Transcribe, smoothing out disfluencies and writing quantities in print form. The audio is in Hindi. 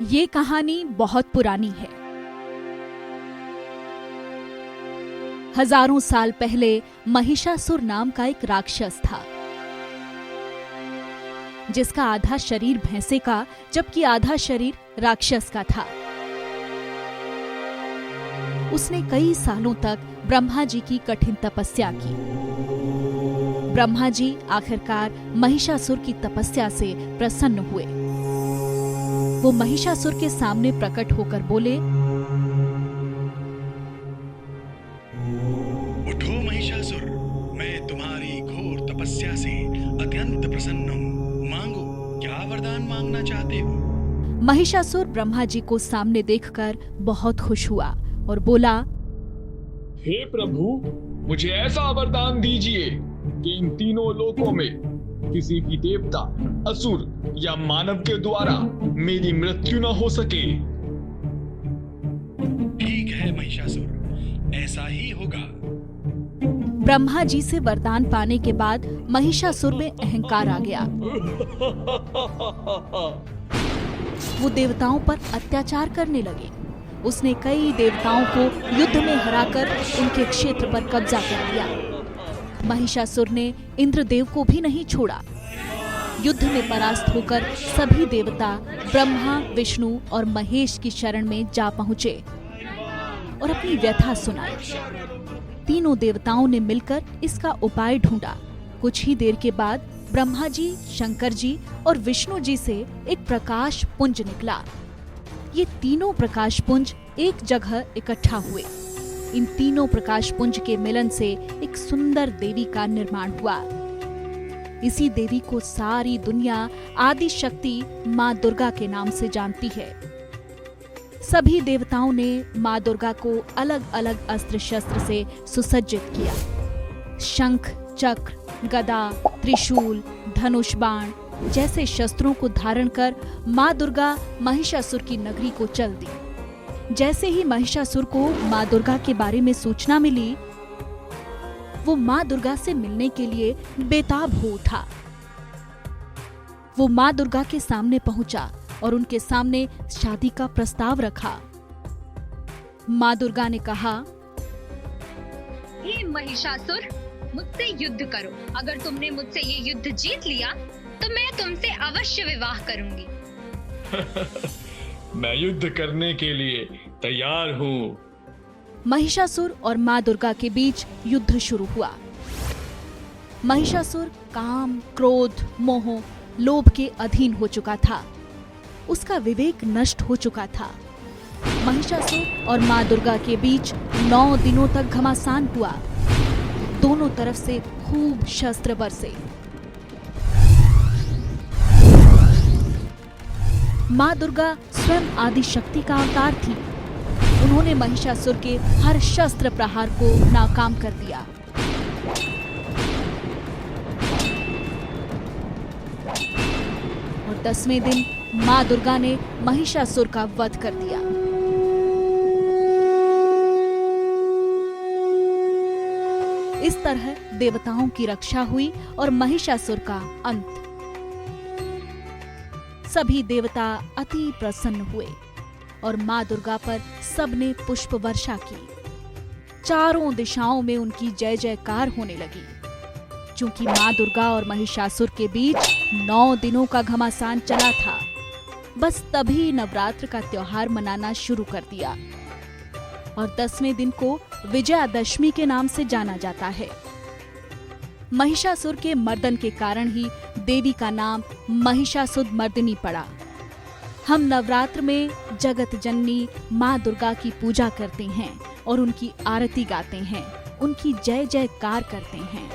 ये कहानी बहुत पुरानी है। हजारों साल पहले महिषासुर नाम का एक राक्षस था, जिसका आधा शरीर भैंसे का जबकि आधा शरीर राक्षस का था। उसने कई सालों तक ब्रह्मा जी की कठिन तपस्या की। ब्रह्मा जी आखिरकार महिषासुर की तपस्या से प्रसन्न हुए। वो महिषासुर के सामने प्रकट होकर बोले, उठो महिषासुर, मैं तुम्हारी घोर तपस्या से अत्यंत प्रसन्न हूँ। मांगो, क्या वरदान मांगना चाहते हो? महिषासुर ब्रह्मा जी को सामने देखकर बहुत खुश हुआ और बोला, हे प्रभु, मुझे ऐसा वरदान दीजिए कि इन तीनों लोकों में किसी भी देवता, असुर या मानव के द्वारा मेरी मृत्यु न हो सके। ठीक है महिषासुर, ऐसा ही होगा। ब्रह्मा जी से वरदान पाने के बाद महिषासुर में अहंकार आ गया। वो देवताओं पर अत्याचार करने लगे। उसने कई देवताओं को युद्ध में हराकर उनके क्षेत्र पर कब्जा कर लिया। महिषासुर ने इंद्रदेव को भी नहीं छोड़ा। युद्ध में परास्त होकर सभी देवता ब्रह्मा, विष्णु और महेश की शरण में जा पहुंचे और अपनी व्यथा सुनाई। तीनों देवताओं ने मिलकर इसका उपाय ढूंढा। कुछ ही देर के बाद ब्रह्मा जी, शंकर जी और विष्णु जी से एक प्रकाश पुंज निकला। ये तीनों प्रकाश पुंज एक जगह इकट्ठा हुए। इन तीनों प्रकाश पुंज के मिलन से एक सुंदर देवी का निर्माण हुआ। इसी देवी को सारी दुनिया आदि शक्ति माँ दुर्गा के नाम से जानती है। सभी देवताओं ने माँ दुर्गा को अलग अलग अस्त्र शस्त्र से सुसज्जित किया। शंख, चक्र, गदा, त्रिशूल, धनुष बाण जैसे शस्त्रों को धारण कर माँ दुर्गा महिषासुर की नगरी को चल दी। जैसे ही महिषासुर को माँ दुर्गा के बारे में सूचना मिली, वो माँ दुर्गा से मिलने के लिए बेताब हो उठा। वो माँ दुर्गा के सामने पहुंचा और उनके सामने शादी का प्रस्ताव रखा। माँ दुर्गा ने कहा, हे महिषासुर, मुझसे युद्ध करो। अगर तुमने मुझसे ये युद्ध जीत लिया तो मैं तुमसे अवश्य विवाह करूंगी। मैं युद्ध करने के लिए तैयार हूँ। महिषासुर और माँ दुर्गा के बीच युद्ध शुरू हुआ। महिषासुर काम, क्रोध, मोह, लोभ के अधीन हो चुका था। उसका विवेक नष्ट हो चुका था। महिषासुर और माँ दुर्गा के बीच 9 दिनों तक घमासान हुआ। दोनों तरफ से खूब शस्त्र बरसे। माँ दुर्गा स्वयं आदि शक्ति का अवतार थी। उन्होंने महिषासुर के हर शस्त्र प्रहार को नाकाम कर दिया। और 10वें दिन माँ दुर्गा ने महिषासुर का वध कर दिया। इस तरह देवताओं की रक्षा हुई और महिषासुर का अंत। सभी देवता अति प्रसन्न हुए और माँ दुर्गा पर सबने पुष्प वर्षा की। चारों दिशाओं में उनकी जय जयकार होने लगी। क्योंकि माँ दुर्गा और महिषासुर के बीच 9 दिनों का घमासान चला था, बस तभी नवरात्र का त्योहार मनाना शुरू कर दिया और 10वें दिन को विजयादशमी के नाम से जाना जाता है। महिषासुर के मर्दन के कारण ही देवी का नाम महिषासुरमर्दिनी पड़ा। हम नवरात्र में जगत जननी माँ दुर्गा की पूजा करते हैं और उनकी आरती गाते हैं, उनकी जय जयकार करते हैं।